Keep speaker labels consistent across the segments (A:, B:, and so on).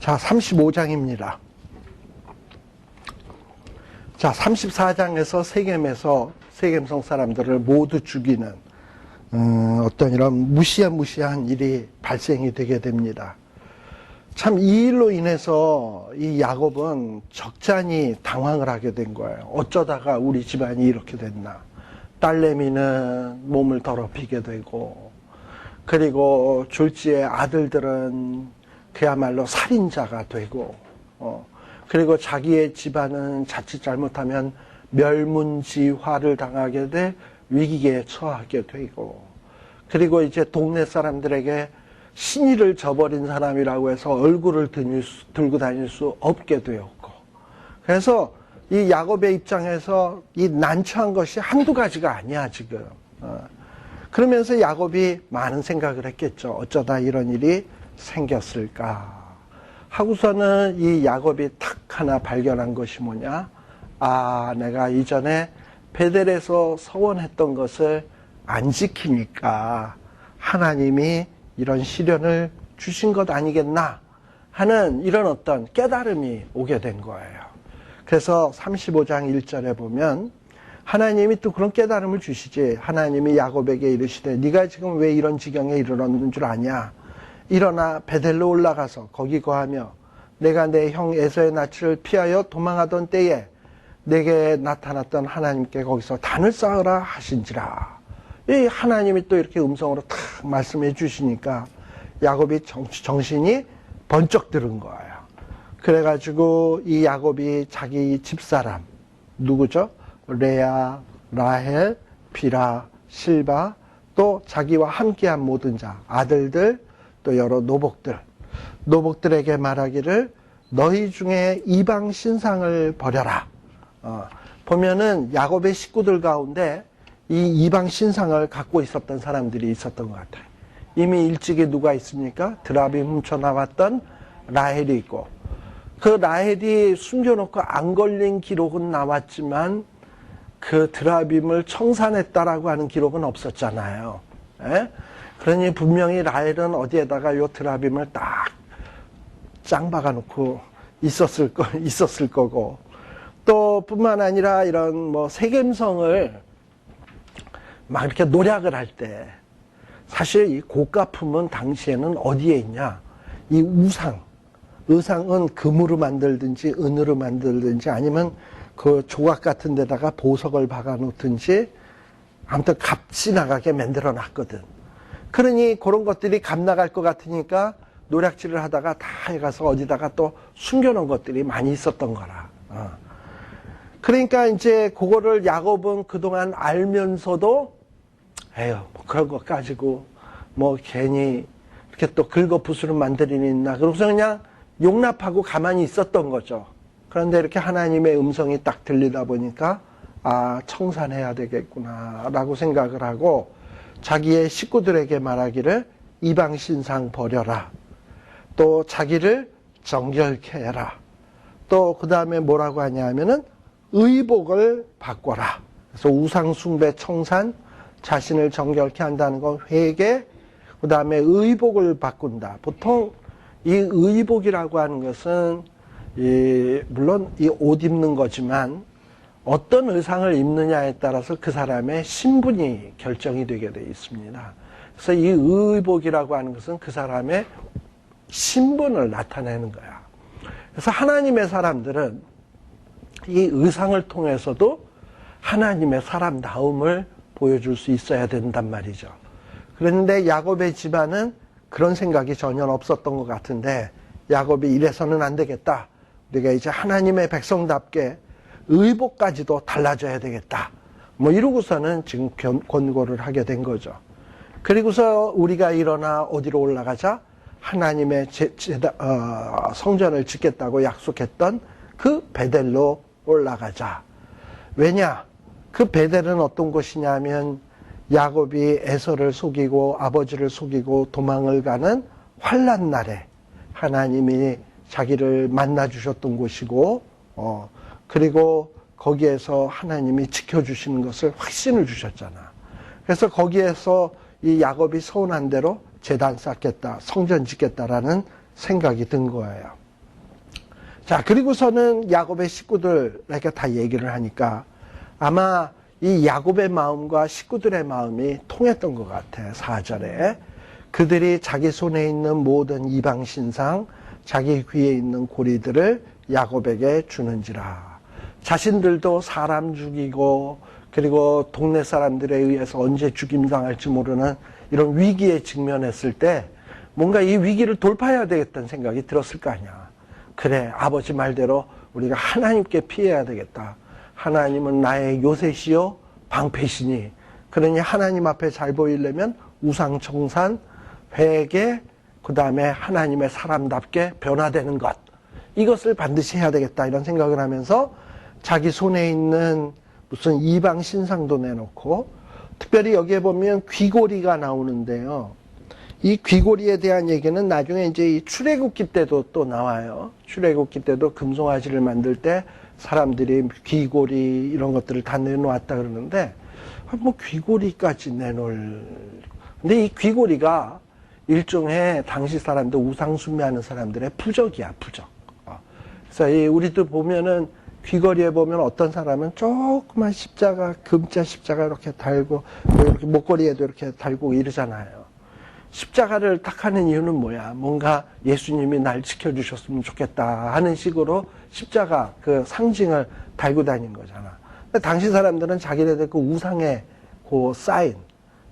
A: 자, 35장입니다. 자, 34장에서 세겜성 사람들을 모두 죽이는 어떤 이런 무시한 일이 발생이 되게 됩니다. 참 이 일로 인해서 이 야곱은 적잖이 당황을 하게 된 거예요. 어쩌다가 우리 집안이 이렇게 됐나. 딸내미는 몸을 더럽히게 되고, 그리고 졸지의 아들들은 그야말로 살인자가 되고, 그리고 자기의 집안은 자칫 잘못하면 멸문지화를 당하게 돼 위기에 처하게 되고, 그리고 이제 동네 사람들에게 신의를 저버린 사람이라고 해서 얼굴을 들고 다닐 수 없게 되었고, 그래서 이 야곱의 입장에서 이 난처한 것이 한두 가지가 아니야 지금. 그러면서 야곱이 많은 생각을 했겠죠. 어쩌다 이런 일이 생겼을까 하고서는 이 야곱이 탁 하나 발견한 것이 뭐냐. 내가 이전에 베델에서 서원했던 것을 안 지키니까 하나님이 이런 시련을 주신 것 아니겠나 하는 이런 어떤 깨달음이 오게 된 거예요. 그래서 35장 1절에 보면 하나님이 또 그런 깨달음을 주시지. 하나님이 야곱에게 이르시되 네가 지금 왜 이런 지경에 이르렀는 줄 아냐. 일어나 베델로 올라가서 거기 거하며 내가 내 형 에서의 낯을 피하여 도망하던 때에 내게 나타났던 하나님께 거기서 단을 쌓으라 하신지라. 이 하나님이 또 이렇게 음성으로 탁 말씀해 주시니까 야곱이 정신이 번쩍 들은 거예요. 그래가지고 이 야곱이 자기 집사람 누구죠? 레아, 라헬, 비라, 실바, 또 자기와 함께한 모든 자, 아들들, 또 여러 노복들에게 말하기를 너희 중에 이방 신상을 버려라. 보면은 야곱의 식구들 가운데 이 이방 신상을 갖고 있었던 사람들이 있었던 것 같아요. 이미 일찍이 누가 있습니까? 드라빔 훔쳐나왔던 라헬이 있고, 그 라헬이 숨겨놓고 안 걸린 기록은 나왔지만 그 드라빔을 청산했다라고 하는 기록은 없었잖아요. 그러니 분명히 라헬은 어디에다가 요 드라빔을 딱 짱 박아놓고 있었을 거고, 또 뿐만 아니라 이런 뭐 세겜성을 막 이렇게 노략을 할 때 사실 이 고가품은 당시에는 어디에 있냐? 이 의상은 금으로 만들든지 은으로 만들든지 아니면 그 조각 같은 데다가 보석을 박아 놓든지 아무튼 값이 나가게 만들어 놨거든. 그러니 그런 것들이 값 나갈 것 같으니까 노략질을 하다가 다 해가서 어디다가 또 숨겨놓은 것들이 많이 있었던 거라. 그러니까 이제 그거를 야곱은 그동안 알면서도 에휴 뭐 그런 거 가지고 뭐 괜히 이렇게 또 긁어부스럼 만들 일이 있나. 그러고서 그냥 용납하고 가만히 있었던 거죠. 그런데 이렇게 하나님의 음성이 딱 들리다 보니까 청산해야 되겠구나 라고 생각을 하고 자기의 식구들에게 말하기를 이방 신상 버려라. 또 자기를 정결케 해라. 또 그 다음에 뭐라고 하냐면은 의복을 바꿔라. 그래서 우상 숭배 청산, 자신을 정결케 한다는 건 회개, 그 다음에 의복을 바꾼다. 보통 이 의복이라고 하는 것은 물론 이 옷 입는 거지만 어떤 의상을 입느냐에 따라서 그 사람의 신분이 결정이 되게 되어 있습니다. 그래서 이 의복이라고 하는 것은 그 사람의 신분을 나타내는 거야. 그래서 하나님의 사람들은 이 의상을 통해서도 하나님의 사람다움을 보여줄 수 있어야 된단 말이죠. 그런데 야곱의 집안은 그런 생각이 전혀 없었던 것 같은데 야곱이 이래서는 안 되겠다. 우리가 이제 하나님의 백성답게 의복까지도 달라져야 되겠다. 뭐 이러고서는 지금 권고를 하게 된 거죠. 그리고서 우리가 일어나 어디로 올라가자? 하나님의 성전을 짓겠다고 약속했던 그 베델로 올라가자. 왜냐? 그 베델은 어떤 곳이냐면 야곱이 에서를 속이고 아버지를 속이고 도망을 가는 환난 날에 하나님이 자기를 만나 주셨던 곳이고, 그리고 거기에서 하나님이 지켜주시는 것을 확신을 주셨잖아. 그래서 거기에서 이 야곱이 서운한 대로 제단 쌓겠다, 성전 짓겠다라는 생각이 든 거예요. 자, 그리고서는 야곱의 식구들에게 다 얘기를 하니까 아마 이 야곱의 마음과 식구들의 마음이 통했던 것 같아. 4절에. 그들이 자기 손에 있는 모든 이방 신상, 자기 귀에 있는 고리들을 야곱에게 주는지라. 자신들도 사람 죽이고 그리고 동네 사람들에 의해서 언제 죽임당할지 모르는 이런 위기에 직면했을 때 뭔가 이 위기를 돌파해야 되겠다는 생각이 들었을 거 아니야. 그래, 아버지 말대로 우리가 하나님께 피해야 되겠다. 하나님은 나의 요새시요 방패시니. 그러니 하나님 앞에 잘 보이려면 우상청산, 회개, 그 다음에 하나님의 사람답게 변화되는 것. 이것을 반드시 해야 되겠다 이런 생각을 하면서 자기 손에 있는 무슨 이방 신상도 내놓고, 특별히 여기에 보면 귀고리가 나오는데요. 이 귀고리에 대한 얘기는 나중에 이제 이 출애굽기 때도 또 나와요. 출애굽기 때도 금송아지를 만들 때 사람들이 귀고리 이런 것들을 다 내놓았다 그러는데, 뭐 귀고리까지 내놓을. 근데 이 귀고리가 일종의 당시 사람들 우상숭배하는 사람들의 부적이야, 부적. 그래서 우리도 보면은 귀걸이에 보면 어떤 사람은 조그만 십자가, 금자 십자가 이렇게 달고, 뭐 이렇게 목걸이에도 이렇게 달고 이러잖아요. 십자가를 딱 하는 이유는 뭐야? 뭔가 예수님이 날 지켜주셨으면 좋겠다 하는 식으로 십자가 그 상징을 달고 다닌 거잖아. 근데 당시 사람들은 자기네들 그 우상의 그 사인,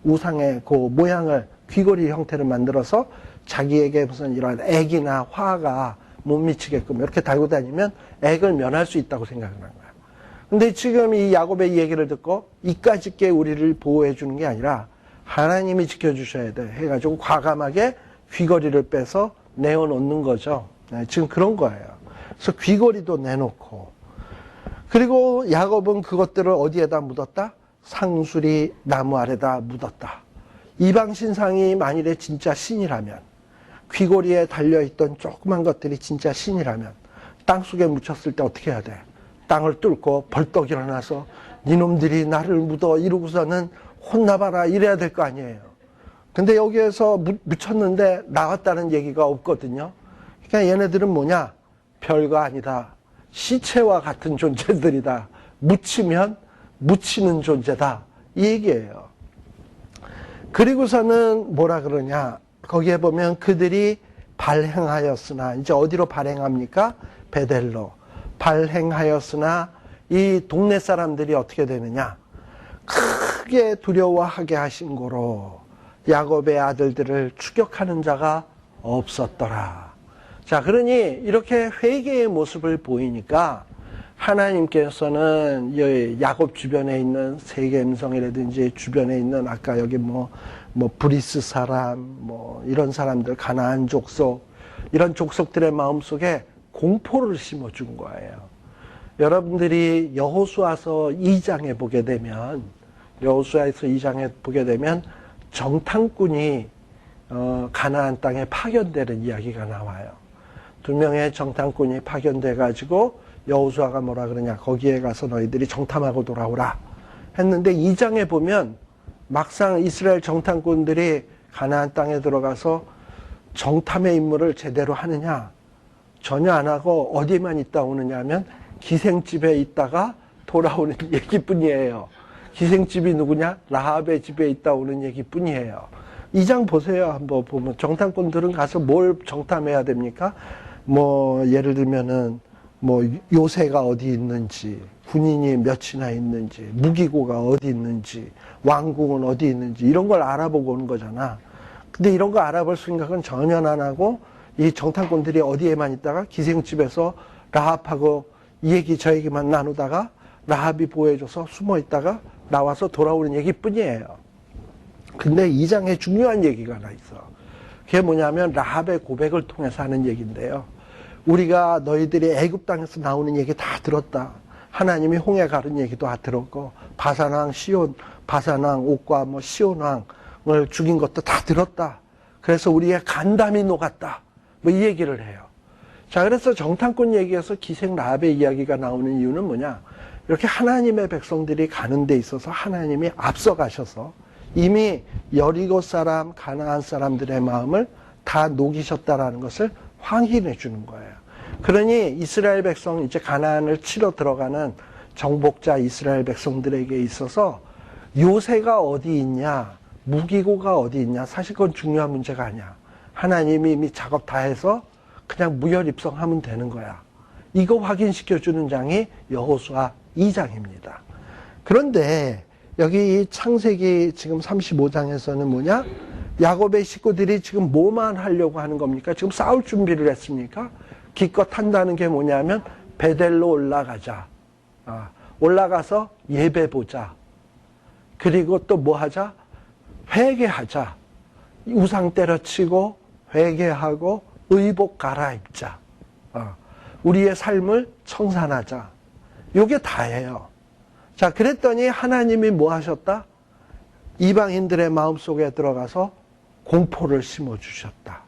A: 우상의 그 모양을 귀걸이 형태로 만들어서 자기에게 무슨 이런 액이나 화가 못 미치게끔 이렇게 달고 다니면 액을 면할 수 있다고 생각을 한 거야. 근데 지금 이 야곱의 얘기를 듣고 이까짓 게 우리를 보호해 주는 게 아니라 하나님이 지켜주셔야 돼 해가지고 과감하게 귀걸이를 빼서 내어놓는 거죠. 네, 지금 그런 거예요. 그래서 귀걸이도 내놓고, 그리고 야곱은 그것들을 어디에다 묻었다? 상수리 나무 아래다 묻었다. 이방 신상이 만일에 진짜 신이라면, 귀고리에 달려있던 조그만 것들이 진짜 신이라면 땅속에 묻혔을 때 어떻게 해야 돼? 땅을 뚫고 벌떡 일어나서 니놈들이 나를 묻어 이러고서는 혼나봐라 이래야 될 거 아니에요. 근데 여기에서 묻혔는데 나왔다는 얘기가 없거든요. 그러니까 얘네들은 뭐냐? 별거 아니다. 시체와 같은 존재들이다. 묻히면 묻히는 존재다. 이 얘기예요. 그리고서는 뭐라 그러냐? 거기에 보면 그들이 발행하였으나, 이제 어디로 발행합니까? 베델로. 발행하였으나 이 동네 사람들이 어떻게 되느냐? 크게 두려워하게 하신 거로 야곱의 아들들을 추격하는 자가 없었더라. 자, 그러니 이렇게 회개의 모습을 보이니까 하나님께서는 야곱 주변에 있는 세겜성이라든지 주변에 있는 아까 여기 뭐 브리스 사람, 뭐 이런 사람들, 가나안 족속, 이런 족속들의 마음속에 공포를 심어준 거예요. 여러분들이 여호수아서 2장에 보게 되면, 여호수아에서 2장에 보게 되면 정탐꾼이 가나안 땅에 파견되는 이야기가 나와요. 2명의 정탐꾼이 파견돼 가지고 여호수아가 뭐라 그러냐? 거기에 가서 너희들이 정탐하고 돌아오라 했는데, 2장에 보면 막상 이스라엘 정탐꾼들이 가나안 땅에 들어가서 정탐의 임무를 제대로 하느냐? 전혀 안 하고 어디에만 있다 오느냐 하면 기생집에 있다가 돌아오는 얘기뿐이에요. 기생집이 누구냐? 라합의 집에 있다 오는 얘기뿐이에요. 2장 보세요. 한번 보면 정탐꾼들은 가서 뭘 정탐해야 됩니까? 뭐 예를 들면은 뭐 요새가 어디 있는지, 군인이 몇이나 있는지, 무기고가 어디 있는지, 왕궁은 어디 있는지 이런 걸 알아보고 오는 거잖아. 근데 이런 거 알아볼 생각은 전혀 안 하고 이 정탐꾼들이 어디에만 있다가 기생집에서 라합하고 이 얘기 저 얘기만 나누다가 라합이 보호해줘서 숨어 있다가 나와서 돌아오는 얘기뿐이에요. 근데 2장에 중요한 얘기가 하나 있어. 그게 뭐냐면 라합의 고백을 통해서 하는 얘기인데요. 우리가 너희들이 애굽 땅에서 나오는 얘기 다 들었다. 하나님이 홍해 가른 얘기도 다 들었고, 바산왕 시온, 바산왕 옥과 뭐 시온왕을 죽인 것도 다 들었다. 그래서 우리의 간담이 녹았다. 뭐 이 얘기를 해요. 자, 그래서 정탐꾼 얘기에서 기생 라합의 이야기가 나오는 이유는 뭐냐? 이렇게 하나님의 백성들이 가는 데 있어서 하나님이 앞서가셔서 이미 여리고 사람, 가나안 사람들의 마음을 다 녹이셨다라는 것을 확인해 주는 거예요. 그러니 이스라엘 백성 이제 가나안을 치러 들어가는 정복자 이스라엘 백성들에게 있어서 요새가 어디 있냐, 무기고가 어디 있냐, 사실 그건 중요한 문제가 아니야. 하나님이 이미 작업 다 해서 그냥 무혈 입성하면 되는 거야. 이거 확인시켜주는 장이 여호수아 2장입니다. 그런데 여기 창세기 지금 35장에서는 뭐냐? 야곱의 식구들이 지금 뭐만 하려고 하는 겁니까? 지금 싸울 준비를 했습니까? 기껏 한다는 게 뭐냐면 베델로 올라가자. 올라가서 예배 보자. 그리고 또 뭐 하자? 회개하자. 우상 때려치고 회개하고 의복 갈아입자. 우리의 삶을 청산하자. 요게 다예요. 자, 그랬더니 하나님이 뭐 하셨다? 이방인들의 마음속에 들어가서 공포를 심어주셨다.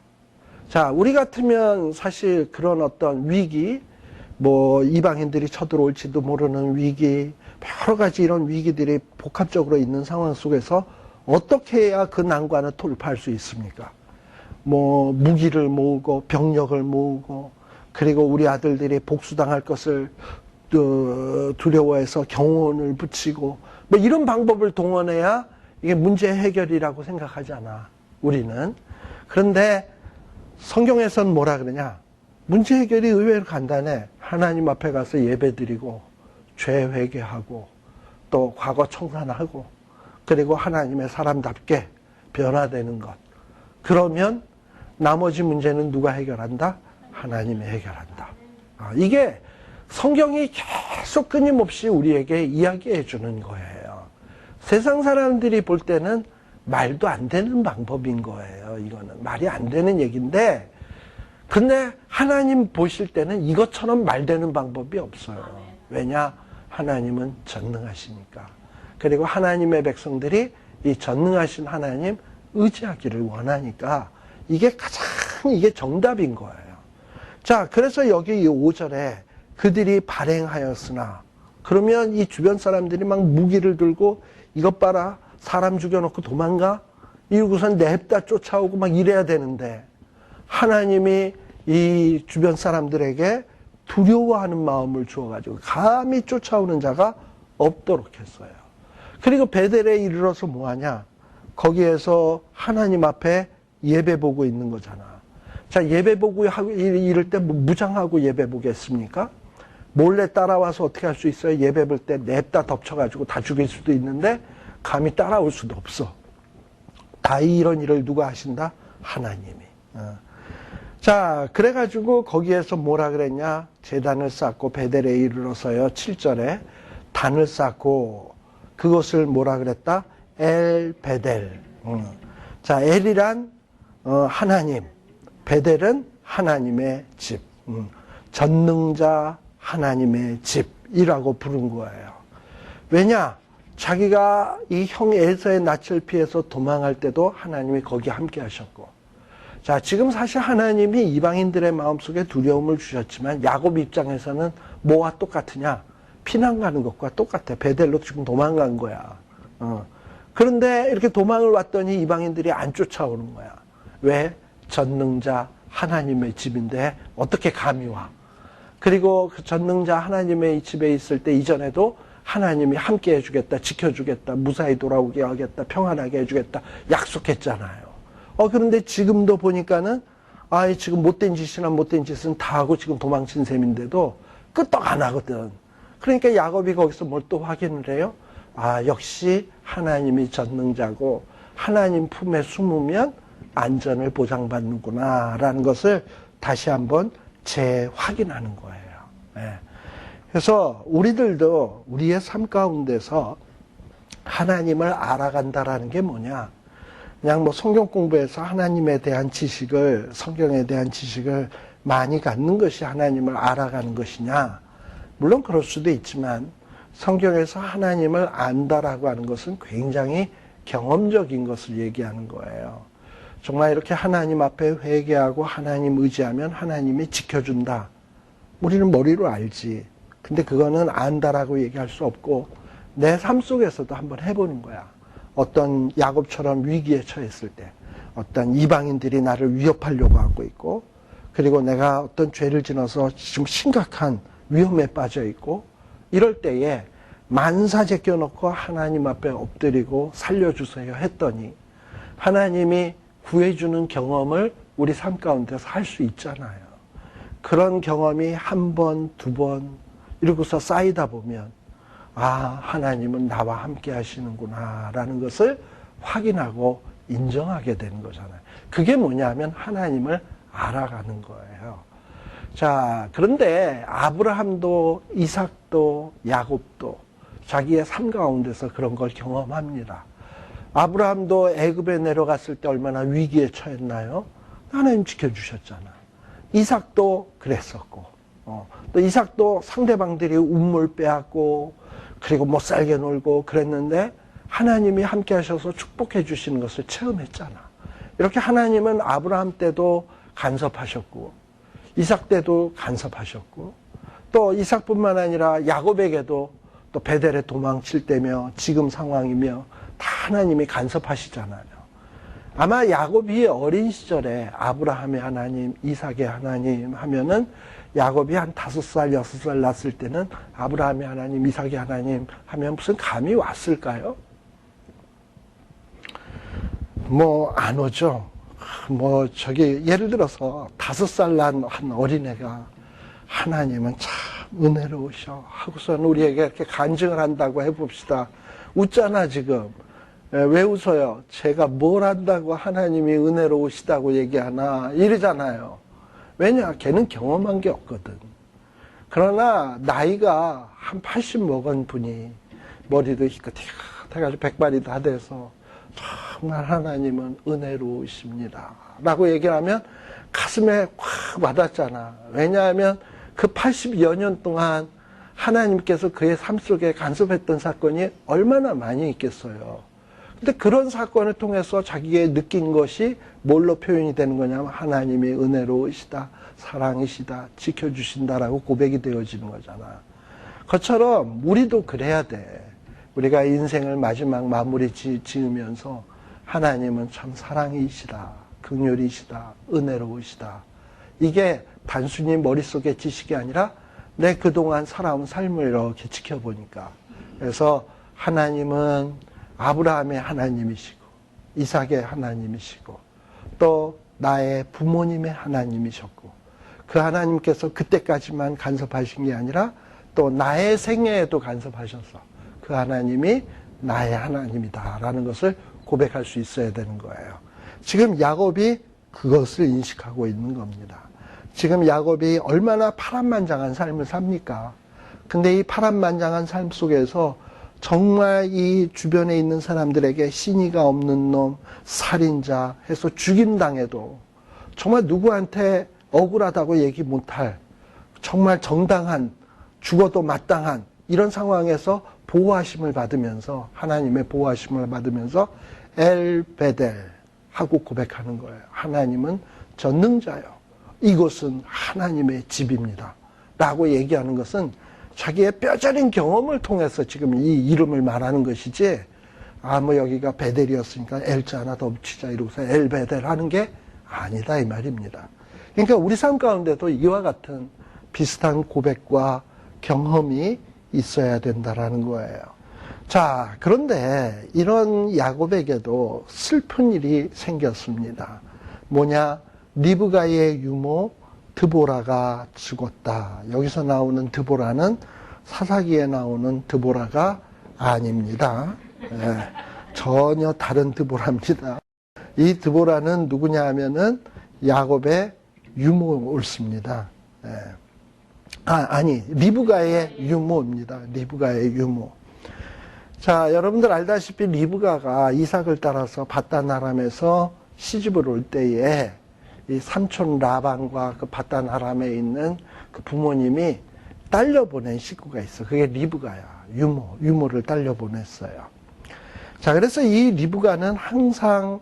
A: 자, 우리 같으면 사실 그런 어떤 위기, 뭐 이방인들이 쳐들어올지도 모르는 위기, 여러 가지 이런 위기들이 복합적으로 있는 상황 속에서 어떻게 해야 그 난관을 돌파할 수 있습니까? 뭐 무기를 모으고 병력을 모으고, 그리고 우리 아들들이 복수당할 것을 두려워해서 경호원을 붙이고, 뭐 이런 방법을 동원해야 이게 문제 해결이라고 생각하잖아, 우리는. 그런데 성경에서는 뭐라 그러냐? 문제 해결이 의외로 간단해. 하나님 앞에 가서 예배드리고 죄 회개하고 또 과거 청산하고 그리고 하나님의 사람답게 변화되는 것. 그러면 나머지 문제는 누가 해결한다? 하나님이 해결한다. 이게 성경이 계속 끊임없이 우리에게 이야기해 주는 거예요. 세상 사람들이 볼 때는 말도 안 되는 방법인 거예요. 이거는 말이 안 되는 얘기인데, 근데 하나님 보실 때는 이것처럼 말되는 방법이 없어요. 왜냐? 하나님은 전능하시니까. 그리고 하나님의 백성들이 이 전능하신 하나님 의지하기를 원하니까 이게 이게 정답인 거예요. 자, 그래서 여기 이 5절에 그들이 발행하였으나, 그러면 이 주변 사람들이 막 무기를 들고 이것 봐라, 사람 죽여놓고 도망가? 이러고선 냅다 쫓아오고 막 이래야 되는데, 하나님이 이 주변 사람들에게 두려워하는 마음을 주어가지고 감히 쫓아오는 자가 없도록 했어요. 그리고 베델에 이르러서 뭐하냐? 거기에서 하나님 앞에 예배 보고 있는 거잖아. 자, 예배 보고 이럴 때 뭐 무장하고 예배 보겠습니까? 몰래 따라와서 어떻게 할 수 있어요? 예배 볼 때 냅다 덮쳐가지고 다 죽일 수도 있는데 감히 따라올 수도 없어. 다 이런 일을 누가 하신다? 하나님이. 자, 그래가지고 거기에서 뭐라 그랬냐? 제단을 쌓고 베델에 이르러서요. 7절에 단을 쌓고 그것을 뭐라 그랬다? 엘 베델. 자, 엘이란 하나님, 베델은 하나님의 집, 전능자 하나님의 집이라고 부른 거예요. 왜냐? 자기가 이 형 에서의 낯을 피해서 도망할 때도 하나님이 거기 함께 하셨고, 자, 지금 사실 하나님이 이방인들의 마음속에 두려움을 주셨지만 야곱 입장에서는 뭐와 똑같으냐? 피난 가는 것과 똑같아. 베델로 지금 도망간 거야. 그런데 이렇게 도망을 왔더니 이방인들이 안 쫓아오는 거야. 왜? 전능자 하나님의 집인데 어떻게 감히 와? 그리고 그 전능자 하나님의 집에 있을 때 이전에도 하나님이 함께 해주겠다, 지켜주겠다, 무사히 돌아오게 하겠다, 평안하게 해주겠다 약속했잖아요. 그런데 지금도 보니까는 지금 못된 짓이나 못된 짓은 다 하고 지금 도망친 셈인데도 끄떡 안 하거든. 그러니까 야곱이 거기서 뭘 또 확인을 해요? 역시 하나님이 전능자고 하나님 품에 숨으면 안전을 보장받는구나 라는 것을 다시 한번 재확인하는 거예요. 네. 그래서 우리들도 우리의 삶 가운데서 하나님을 알아간다라는 게 뭐냐? 그냥 뭐 성경 공부해서 하나님에 대한 지식을, 성경에 대한 지식을 많이 갖는 것이 하나님을 알아가는 것이냐? 물론 그럴 수도 있지만 성경에서 하나님을 안다라고 하는 것은 굉장히 경험적인 것을 얘기하는 거예요. 정말 이렇게 하나님 앞에 회개하고 하나님 의지하면 하나님이 지켜준다. 우리는 머리로 알지. 근데 그거는 안다라고 얘기할 수 없고 내 삶 속에서도 한번 해보는 거야. 어떤 야곱처럼 위기에 처했을 때, 어떤 이방인들이 나를 위협하려고 하고 있고, 그리고 내가 어떤 죄를 지어서 지금 심각한 위험에 빠져 있고, 이럴 때에 만사 제껴놓고 하나님 앞에 엎드리고 살려주세요 했더니 하나님이 구해주는 경험을 우리 삶 가운데서 할 수 있잖아요. 그런 경험이 한 번, 두 번 이러고서 쌓이다 보면 아, 하나님은 나와 함께 하시는구나 라는 것을 확인하고 인정하게 되는 거잖아요. 그게 뭐냐면 하나님을 알아가는 거예요. 자, 그런데 아브라함도 이삭도 야곱도 자기의 삶 가운데서 그런 걸 경험합니다. 아브라함도 애굽에 내려갔을 때 얼마나 위기에 처했나요? 하나님 지켜주셨잖아. 이삭도 그랬었고, 또 이삭도 상대방들이 우물 빼앗고 그리고 못 살게 놀고 그랬는데 하나님이 함께 하셔서 축복해 주시는 것을 체험했잖아. 이렇게 하나님은 아브라함 때도 간섭하셨고 이삭 때도 간섭하셨고 또 이삭뿐만 아니라 야곱에게도 또 베델에 도망칠 때며 지금 상황이며 다 하나님이 간섭하시잖아요. 아마 야곱이 어린 시절에 아브라함의 하나님, 이삭의 하나님 하면은 야곱이 한 5살, 6살 났을 때는 아브라함의 하나님, 이삭의 하나님 하면 무슨 감이 왔을까요? 안 오죠. 예를 들어서 5살 난 한 어린애가 하나님은 참 은혜로우셔 하고서는 우리에게 이렇게 간증을 한다고 해봅시다. 웃잖아, 지금. 왜 웃어요? 제가 뭘 한다고 하나님이 은혜로우시다고 얘기하나? 이러잖아요. 왜냐? 걔는 경험한 게 없거든. 그러나 나이가 한 80 먹은 분이 머리도 희끗희끗해가지고 백발이 다 돼서 정말 하나님은 은혜로우십니다 라고 얘기를 하면 가슴에 확 와닿잖아. 왜냐하면 그 80여 년 동안 하나님께서 그의 삶 속에 간섭했던 사건이 얼마나 많이 있겠어요. 근데 그런 사건을 통해서 자기가 느낀 것이 뭘로 표현이 되는 거냐면 하나님이 은혜로우시다, 사랑이시다, 지켜주신다라고 고백이 되어지는 거잖아. 그것처럼 우리도 그래야 돼. 우리가 인생을 마지막 마무리 지으면서 하나님은 참 사랑이시다, 긍휼이시다, 은혜로우시다. 이게 단순히 머릿속에 지식이 아니라 내 그동안 살아온 삶을 이렇게 지켜보니까. 그래서 하나님은 아브라함의 하나님이시고 이삭의 하나님이시고 또 나의 부모님의 하나님이셨고 그 하나님께서 그때까지만 간섭하신 게 아니라 또 나의 생애에도 간섭하셔서 그 하나님이 나의 하나님이다라는 것을 고백할 수 있어야 되는 거예요. 지금 야곱이 그것을 인식하고 있는 겁니다. 지금 야곱이 얼마나 파란만장한 삶을 삽니까? 근데 이 파란만장한 삶 속에서 정말 이 주변에 있는 사람들에게 신의가 없는 놈, 살인자 해서 죽임당해도 정말 누구한테 억울하다고 얘기 못할 정말 정당한, 죽어도 마땅한 이런 상황에서 보호하심을 받으면서 하나님의 보호하심을 받으면서 엘베델 하고 고백하는 거예요. 하나님은 전능자요. 이곳은 하나님의 집입니다. 라고 얘기하는 것은 자기의 뼈저린 경험을 통해서 지금 이 이름을 말하는 것이지, 여기가 베델이었으니까 엘자 하나 더 붙이자 이러고서 엘베델 하는 게 아니다 이 말입니다. 그러니까 우리 삶 가운데도 이와 같은 비슷한 고백과 경험이 있어야 된다라는 거예요. 자, 그런데 이런 야곱에게도 슬픈 일이 생겼습니다. 뭐냐? 리브가의 유모 드보라가 죽었다. 여기서 나오는 드보라는 사사기에 나오는 드보라가 아닙니다. 전혀 다른 드보라입니다. 이 드보라는 누구냐 하면은 야곱의 유모였습니다. 리브가의 유모입니다. 리브가의 유모. 자, 여러분들 알다시피 리브가가 이삭을 따라서 바단 아람에서 시집을 올 때에 이 삼촌 라반과 그 바단 아람에 있는 그 부모님이 딸려보낸 식구가 있어. 그게 리브가야. 유모를 딸려보냈어요. 자, 그래서 이 리브가는 항상,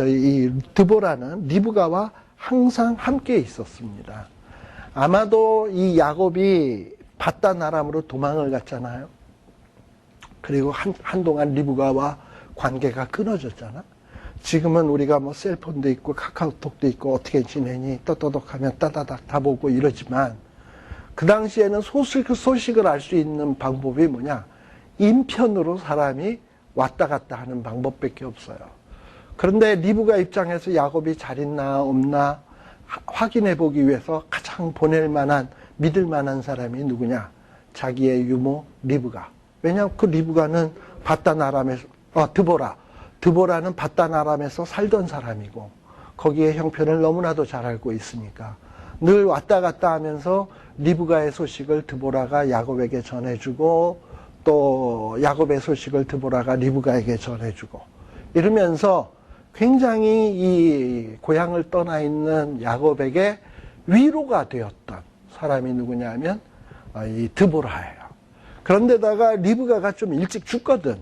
A: 이 드보라는 리브가와 항상 함께 있었습니다. 아마도 이 야곱이 바단 아람으로 도망을 갔잖아요. 그리고 한동안 리브가와 관계가 끊어졌잖아. 지금은 우리가 뭐 셀폰도 있고 카카오톡도 있고 어떻게 지내니 떠떠덕하면 따다닥 다 보고 이러지만 그 당시에는 소식을 알 수 있는 방법이 뭐냐? 인편으로 사람이 왔다 갔다 하는 방법밖에 없어요. 그런데 리브가 입장에서 야곱이 잘 있나 없나 확인해 보기 위해서 가장 보낼 만한 믿을 만한 사람이 누구냐? 자기의 유모 리브가. 왜냐하면 그 리브가는 바단 아람에서 드보라는 바단 아람에서 살던 사람이고 거기에 형편을 너무나도 잘 알고 있으니까 늘 왔다 갔다 하면서 리브가의 소식을 드보라가 야곱에게 전해주고 또 야곱의 소식을 드보라가 리브가에게 전해주고 이러면서 굉장히 이 고향을 떠나 있는 야곱에게 위로가 되었던 사람이 누구냐면 이 드보라예요. 그런데다가 리브가가 좀 일찍 죽거든.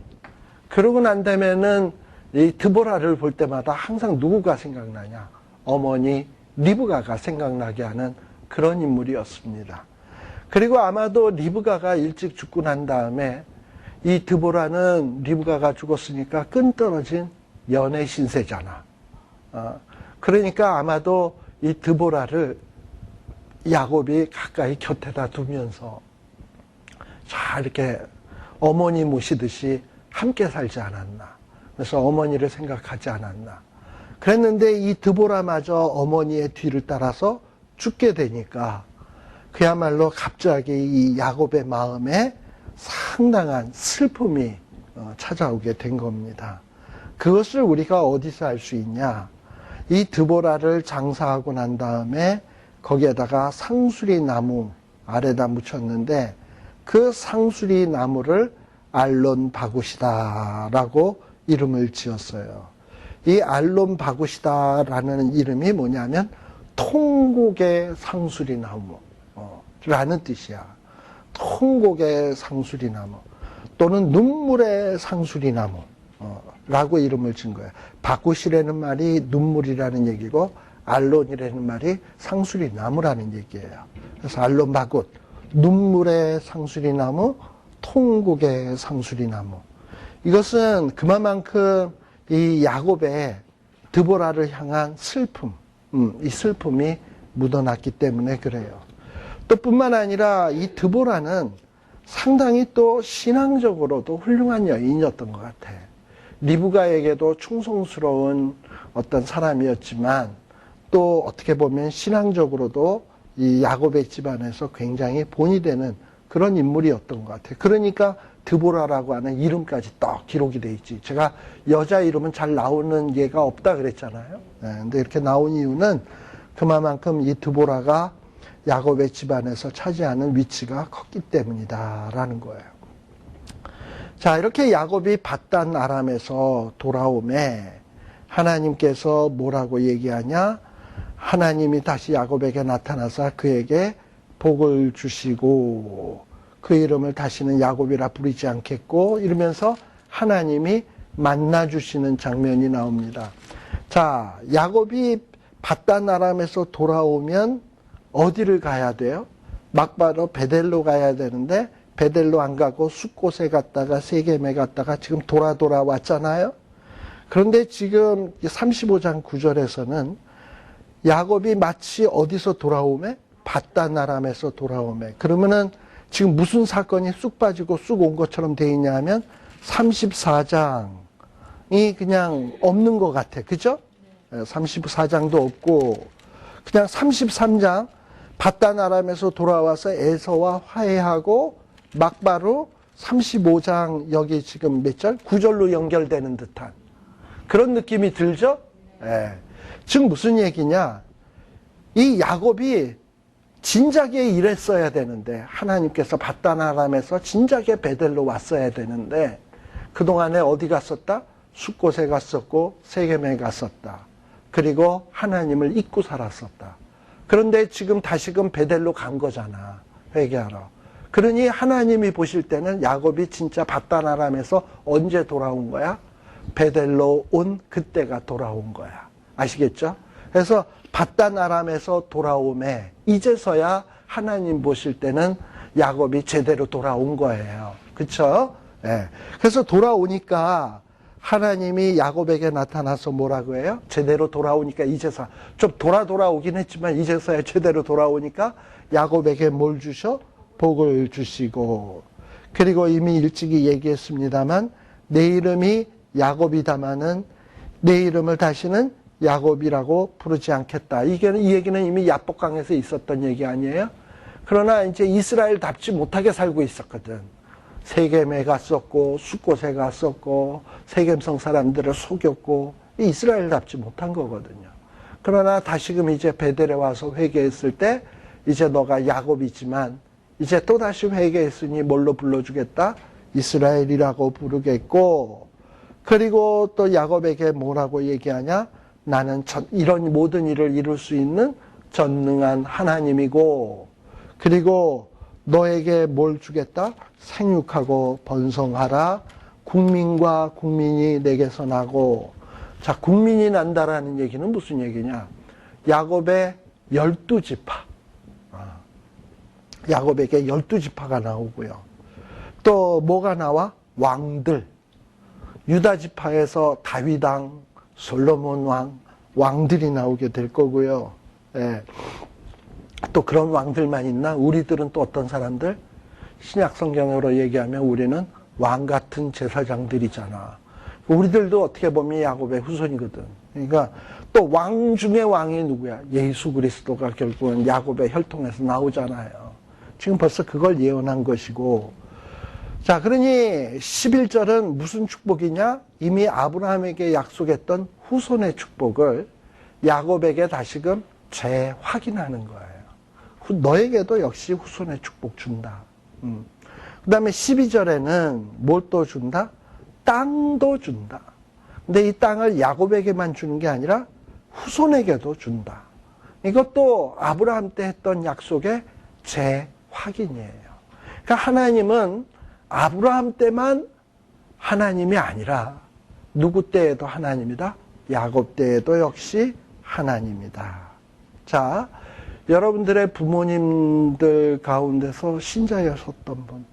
A: 그러고 난 다음에는 이 드보라를 볼 때마다 항상 누구가 생각나냐? 어머니 리브가가 생각나게 하는 그런 인물이었습니다. 그리고 아마도 리브가가 일찍 죽고 난 다음에 이 드보라는 리브가가 죽었으니까 끈떨어진 연애 신세잖아. 그러니까 아마도 이 드보라를 야곱이 가까이 곁에다 두면서 잘 이렇게 어머니 모시듯이 함께 살지 않았나. 그래서 어머니를 생각하지 않았나. 그랬는데 이 드보라마저 어머니의 뒤를 따라서 죽게 되니까 그야말로 갑자기 이 야곱의 마음에 상당한 슬픔이 찾아오게 된 겁니다. 그것을 우리가 어디서 알 수 있냐? 이 드보라를 장사하고 난 다음에 거기에다가 상수리 나무 아래다 묻혔는데 그 상수리 나무를 알론 바굿이다라고 이름을 지었어요. 이 알론 바굿이다라는 이름이 뭐냐면 통곡의 상수리 나무라는 뜻이야. 통곡의 상수리 나무 또는 눈물의 상수리 나무라고 이름을 지은 거예요. 바굿이라는 말이 눈물이라는 얘기고 알론이라는 말이 상수리 나무라는 얘기예요. 그래서 알론 바굿, 눈물의 상수리 나무, 통곡의 상수리 나무. 이것은 그만큼 이 야곱의 드보라를 향한 슬픔, 이 슬픔이 묻어났기 때문에 그래요. 또 뿐만 아니라 이 드보라는 상당히 또 신앙적으로도 훌륭한 여인이었던 것 같아. 리브가에게도 충성스러운 어떤 사람이었지만 또 어떻게 보면 신앙적으로도 이 야곱의 집안에서 굉장히 본이 되는 그런 인물이었던 것 같아요. 그러니까 드보라라고 하는 이름까지 딱 기록이 돼 있지. 제가 여자 이름은 잘 나오는 예가 없다 그랬잖아요. 근데 이렇게 나온 이유는 그만큼 이 드보라가 야곱의 집안에서 차지하는 위치가 컸기 때문이다라는 거예요. 자, 이렇게 야곱이 바단 아람에서 돌아오매 하나님께서 뭐라고 얘기하냐? 하나님이 다시 야곱에게 나타나서 그에게 복을 주시고 그 이름을 다시는 야곱이라 부르지 않겠고 이러면서 하나님이 만나주시는 장면이 나옵니다. 자, 야곱이 바단 아람에서 돌아오면 어디를 가야 돼요? 막바로 베델로 가야 되는데 베델로 안 가고 숫곳에 갔다가 세겜에 갔다가 지금 돌아왔잖아요. 그런데 지금 35장 9절에서는 야곱이 마치 어디서 돌아오매? 바단 아람에서 돌아오매. 그러면은 지금 무슨 사건이 쑥 빠지고 쑥 온 것처럼 돼 있냐 하면 34장이 그냥 없는 것 같아. 그죠? 34장도 없고 그냥 33장 바단 아람에서 돌아와서 에서와 화해하고 막바로 35장 여기 지금 몇 절? 9절로 연결되는 듯한 그런 느낌이 들죠? 즉 무슨 얘기냐? 이 야곱이 진작에 이랬어야 되는데 하나님께서 바단 아람에서 진작에 베델로 왔어야 되는데 그동안에 어디 갔었다? 숫곳에 갔었고 세겜에 갔었다. 그리고 하나님을 잊고 살았었다. 그런데 지금 다시금 베델로 간 거잖아. 회개하러. 그러니 하나님이 보실 때는 야곱이 진짜 바단 아람에서 언제 돌아온 거야? 베델로 온 그때가 돌아온 거야. 아시겠죠? 그래서 바단 아람에서 돌아오매 이제서야 하나님 보실 때는 야곱이 제대로 돌아온 거예요. 그렇죠? 그래서 돌아오니까 하나님이 야곱에게 나타나서 뭐라고 해요? 제대로 돌아오니까 이제서 좀 돌아오긴 했지만 이제서야 제대로 돌아오니까 야곱에게 뭘 주셔? 복을 주시고, 그리고 이미 일찍이 얘기했습니다만 내 이름이 야곱이다마는 내 이름을 다시는 야곱이라고 부르지 않겠다. 이 얘기는 이미 야복강에서 있었던 얘기 아니에요? 그러나 이제 이스라엘답지 못하게 살고 있었거든. 세겜에 갔었고 숫곳에 갔었고 세겜성 사람들을 속였고 이스라엘답지 못한 거거든요. 그러나 다시금 이제 베델에 와서 회개했을 때 이제 너가 야곱이지만 이제 또다시 회개했으니 뭘로 불러주겠다? 이스라엘이라고 부르겠고, 그리고 또 야곱에게 뭐라고 얘기하냐? 나는 이런 모든 일을 이룰 수 있는 전능한 하나님이고, 그리고 너에게 뭘 주겠다? 생육하고 번성하라. 국민과 국민이 내게서 나고. 자, 국민이 난다라는 얘기는 무슨 얘기냐? 야곱의 12지파. 야곱에게 12지파가 나오고요. 또 뭐가 나와? 왕들. 유다지파에서 다윗왕, 솔로몬 왕, 왕들이 나오게 될 거고요. 예. 또 그런 왕들만 있나? 우리들은 또 어떤 사람들? 신약 성경으로 얘기하면 우리는 왕 같은 제사장들이잖아. 우리들도 어떻게 보면 야곱의 후손이거든. 그러니까 또 왕 중에 왕이 누구야? 예수 그리스도가 결국은 야곱의 혈통에서 나오잖아요. 지금 벌써 그걸 예언한 것이고. 자, 그러니 11절은 무슨 축복이냐? 이미 아브라함에게 약속했던 후손의 축복을 야곱에게 다시금 재확인하는 거예요. 너에게도 역시 후손의 축복 준다. 그 다음에 12절에는 뭘 또 준다? 땅도 준다. 근데 이 땅을 야곱에게만 주는 게 아니라 후손에게도 준다. 이것도 아브라함 때 했던 약속의 재확인이에요. 그러니까 하나님은 아브라함 때만 하나님이 아니라 누구 때에도 하나님이다? 야곱 때에도 역시 하나님이다. 자, 여러분들의 부모님들 가운데서 신자였었던 분,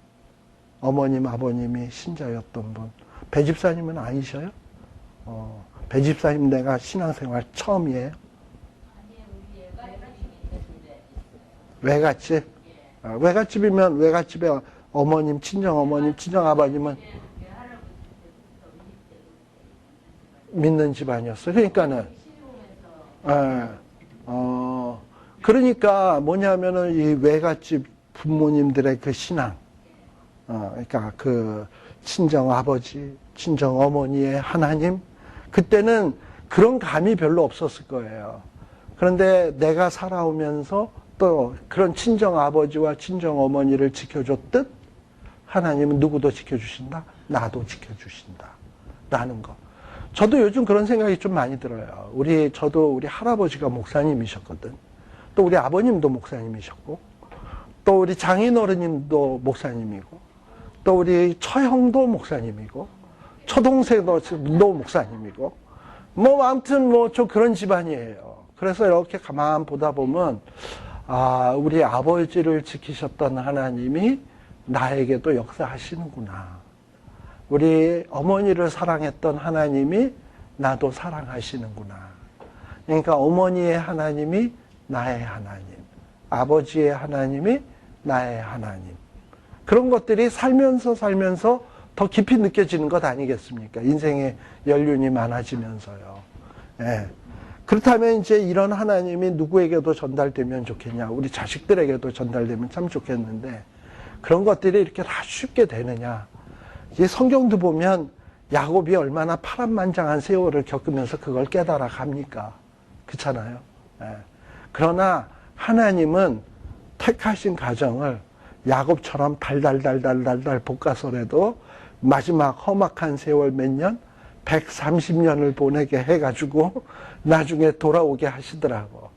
A: 어머님, 아버님이 신자였던 분, 배집사님은 아니셔요? 배집사님 내가 신앙생활 처음이에요? 외갓집? 외갓집이면 외갓집에 어머님, 친정 어머님, 친정 아버님은 믿는 집안이었어요. 그러니까는, 그러니까 뭐냐면은 이 외갓집 부모님들의 그 신앙, 그러니까 그 친정 아버지, 친정 어머니의 하나님, 그때는 그런 감이 별로 없었을 거예요. 그런데 내가 살아오면서 또 그런 친정 아버지와 친정 어머니를 지켜줬듯 하나님은 누구도 지켜주신다? 나도 지켜주신다. 라는 거. 저도 요즘 그런 생각이 좀 많이 들어요. 저도 우리 할아버지가 목사님이셨거든. 또 우리 아버님도 목사님이셨고, 또 우리 장인어른님도 목사님이고, 또 우리 처형도 목사님이고, 처동생도 목사님이고, 뭐 아무튼 뭐 좀 그런 집안이에요. 그래서 이렇게 가만 보다 보면 우리 아버지를 지키셨던 하나님이 나에게도 역사하시는구나. 우리 어머니를 사랑했던 하나님이 나도 사랑하시는구나. 그러니까 어머니의 하나님이 나의 하나님, 아버지의 하나님이 나의 하나님. 그런 것들이 살면서 더 깊이 느껴지는 것 아니겠습니까? 인생의 연륜이 많아지면서요. 예. 그렇다면 이제 이런 하나님이 누구에게도 전달되면 좋겠냐? 우리 자식들에게도 전달되면 참 좋겠는데 그런 것들이 이렇게 다 쉽게 되느냐? 이 성경도 보면 야곱이 얼마나 파란만장한 세월을 겪으면서 그걸 깨달아 갑니까? 그렇잖아요. 예. 그러나 하나님은 택하신 가정을 야곱처럼 달달달달달달 볶아서라도 마지막 험악한 세월 몇 년? 130년을 보내게 해가지고 나중에 돌아오게 하시더라고.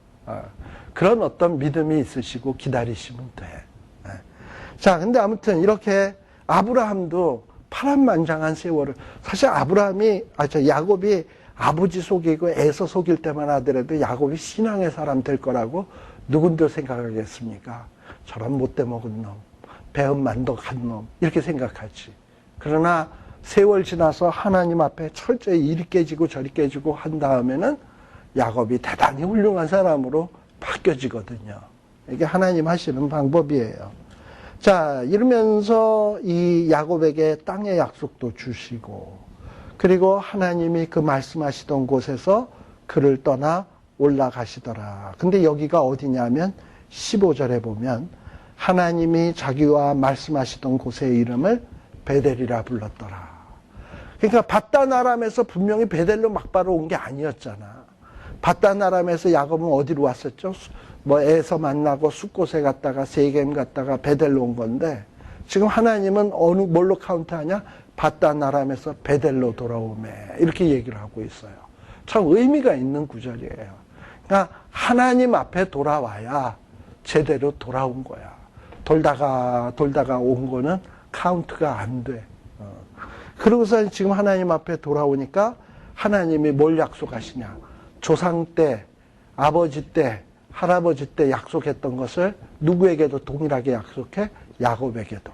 A: 그런 어떤 믿음이 있으시고 기다리시면 돼. 자, 근데 아무튼 이렇게 아브라함도 파란만장한 세월을, 사실 야곱이 아버지 속이고 에서 속일 때만 하더라도 야곱이 신앙의 사람 될 거라고 누군들 생각하겠습니까? 저런 못돼 먹은 놈, 배은 만덕한 놈, 이렇게 생각하지. 그러나 세월 지나서 하나님 앞에 철저히 이리 깨지고 저리 깨지고 한 다음에는 야곱이 대단히 훌륭한 사람으로 바뀌어지거든요. 이게 하나님 하시는 방법이에요. 자, 이러면서 이 야곱에게 땅의 약속도 주시고, 그리고 하나님이 그 말씀하시던 곳에서 그를 떠나 올라가시더라. 근데 여기가 어디냐면 15절에 보면 하나님이 자기와 말씀하시던 곳의 이름을 베델이라 불렀더라. 그러니까 바단 아람에서 분명히 베델로 막바로 온 게 아니었잖아. 바단 아람에서 야곱은 어디로 왔었죠? 뭐 에서 만나고 숫곳에 갔다가 세겜 갔다가 베델로 온 건데, 지금 하나님은 어느 뭘로 카운트하냐? 바단 아람에서 베델로 돌아오매, 이렇게 얘기를 하고 있어요. 참 의미가 있는 구절이에요. 그러니까 하나님 앞에 돌아와야 제대로 돌아온 거야. 돌다가 온 거는 카운트가 안 돼. 그러고서 지금 하나님 앞에 돌아오니까 하나님이 뭘 약속하시냐? 조상 때, 아버지 때, 할아버지 때 약속했던 것을 누구에게도 동일하게 약속해? 야곱에게도.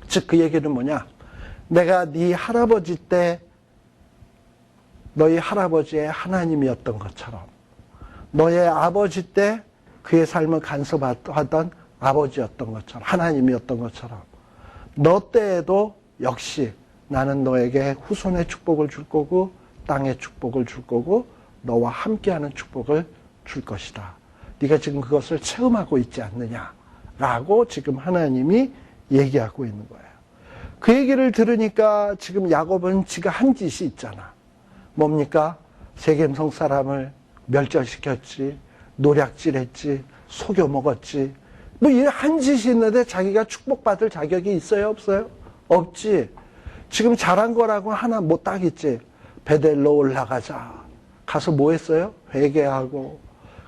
A: 즉 그 얘기는 뭐냐? 내가 네 할아버지 때 너희 할아버지의 하나님이었던 것처럼, 너의 아버지 때 그의 삶을 간섭하던 아버지였던 것처럼, 하나님이었던 것처럼, 너 때에도 역시 나는 너에게 후손의 축복을 줄 거고 땅의 축복을 줄 거고 너와 함께하는 축복을 줄 것이다. 네가 지금 그것을 체험하고 있지 않느냐라고 지금 하나님이 얘기하고 있는 거예요. 그 얘기를 들으니까 지금 야곱은 지가 한 짓이 있잖아. 뭡니까? 세겜성 사람을 멸절시켰지, 노략질했지, 속여먹었지. 뭐 이 한 짓이 있는데 자기가 축복받을 자격이 있어요, 없어요? 없지. 지금 잘한 거라고 하나 못 따겠지. 베델로 올라가자. 가서 뭐 했어요? 회개하고,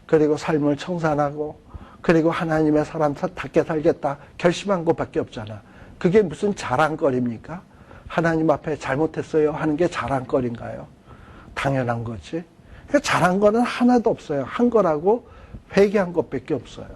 A: 그리고 삶을 청산하고, 그리고 하나님의 사람답게 살겠다 결심한 것밖에 없잖아. 그게 무슨 자랑거리입니까? 하나님 앞에 잘못했어요 하는 게 자랑거리인가요? 당연한 거지. 그러니까 잘한 거는 하나도 없어요. 한 거라고 회개한 것밖에 없어요.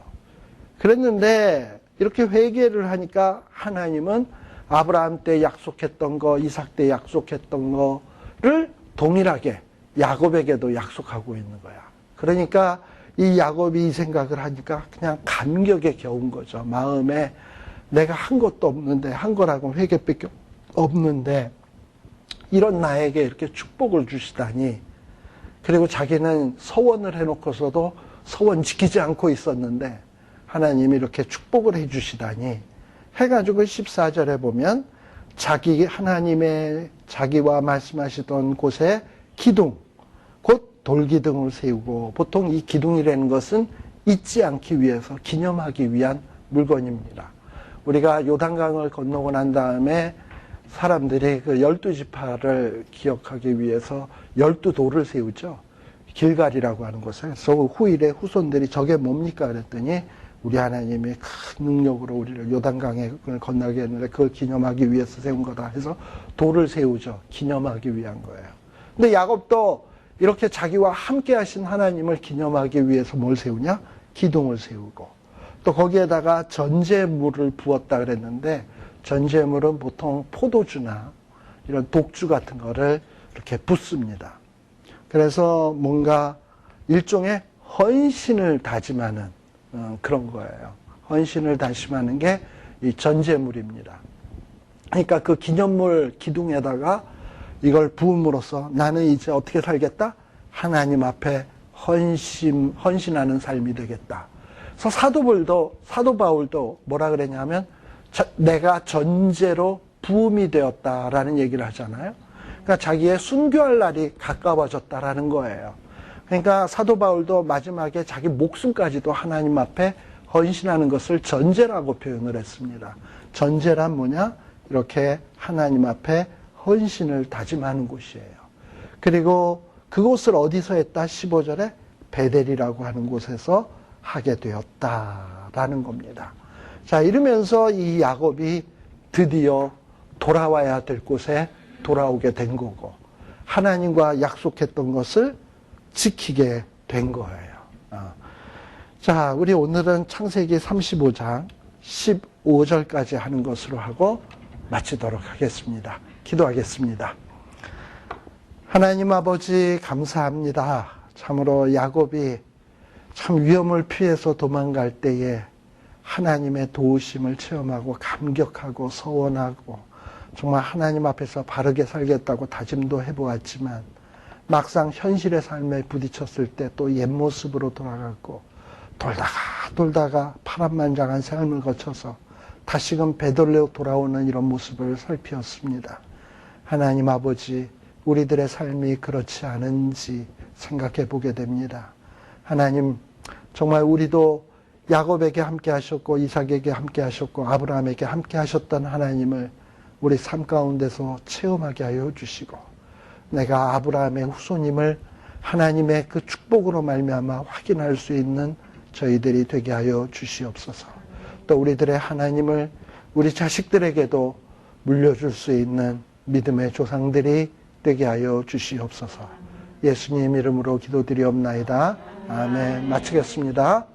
A: 그랬는데 이렇게 회개를 하니까 하나님은 아브라함 때 약속했던 거, 이삭 때 약속했던 거를 동일하게 야곱에게도 약속하고 있는 거야. 그러니까 이 야곱이 이 생각을 하니까 그냥 감격에 겨운 거죠. 마음에 내가 한 것도 없는데, 한 거라고 회개밖에 없는데 이런 나에게 이렇게 축복을 주시다니. 그리고 자기는 서원을 해놓고서도 서원 지키지 않고 있었는데 하나님이 이렇게 축복을 해주시다니 해가지고 14절에 보면 하나님의 자기와 말씀하시던 곳에 기둥, 곧 돌기둥을 세우고, 보통 이 기둥이라는 것은 잊지 않기 위해서 기념하기 위한 물건입니다. 우리가 요단강을 건너고 난 다음에 사람들이 그 12지파를 기억하기 위해서 12돌을 세우죠. 길갈이라고 하는 곳에. 그래서 후일에 후손들이 저게 뭡니까? 그랬더니 우리 하나님이 큰 능력으로 우리를 요단강을 건너게 했는데 그걸 기념하기 위해서 세운 거다 해서 돌을 세우죠. 기념하기 위한 거예요. 근데 야곱도 이렇게 자기와 함께 하신 하나님을 기념하기 위해서 뭘 세우냐? 기둥을 세우고, 또 거기에다가 전제물을 부었다 그랬는데 전제물은 보통 포도주나 이런 독주 같은 거를 이렇게 붓습니다. 그래서 뭔가 일종의 헌신을 다짐하는 그런 거예요. 헌신을 다짐하는 게 이 전제물입니다. 그러니까 그 기념물 기둥에다가 이걸 부음으로써 나는 이제 어떻게 살겠다? 하나님 앞에 헌신하는 삶이 되겠다. 그래서 사도 바울도 뭐라 그랬냐면 내가 전제로 부음이 되었다라는 얘기를 하잖아요. 그러니까 자기의 순교할 날이 가까워졌다라는 거예요. 그러니까 사도 바울도 마지막에 자기 목숨까지도 하나님 앞에 헌신하는 것을 전제라고 표현을 했습니다. 전제란 뭐냐? 이렇게 하나님 앞에 헌신을 다짐하는 곳이에요. 그리고 그곳을 어디서 했다? 15절에 베델이라고 하는 곳에서 하게 되었다라는 겁니다. 자, 이러면서 이 야곱이 드디어 돌아와야 될 곳에 돌아오게 된 거고, 하나님과 약속했던 것을 지키게 된 거예요. 자, 우리 오늘은 창세기 35장 15절까지 하는 것으로 하고 마치도록 하겠습니다. 기도하겠습니다. 하나님 아버지 감사합니다. 참으로 야곱이 참 위험을 피해서 도망갈 때에 하나님의 도우심을 체험하고 감격하고 서원하고 정말 하나님 앞에서 바르게 살겠다고 다짐도 해보았지만 막상 현실의 삶에 부딪혔을 때 또 옛 모습으로 돌아갔고 돌다가 파란만장한 삶을 거쳐서 다시금 배돌려 돌아오는 이런 모습을 살피었습니다. 하나님 아버지, 우리들의 삶이 그렇지 않은지 생각해 보게 됩니다. 하나님, 정말 우리도 야곱에게 함께 하셨고 이삭에게 함께 하셨고 아브라함에게 함께 하셨던 하나님을 우리 삶 가운데서 체험하게 하여 주시고, 내가 아브라함의 후손임을 하나님의 그 축복으로 말미암아 확인할 수 있는 저희들이 되게 하여 주시옵소서. 또 우리들의 하나님을 우리 자식들에게도 물려줄 수 있는 믿음의 조상들이 되게 하여 주시옵소서. 예수님 이름으로 기도드리옵나이다. 아멘. 마치겠습니다.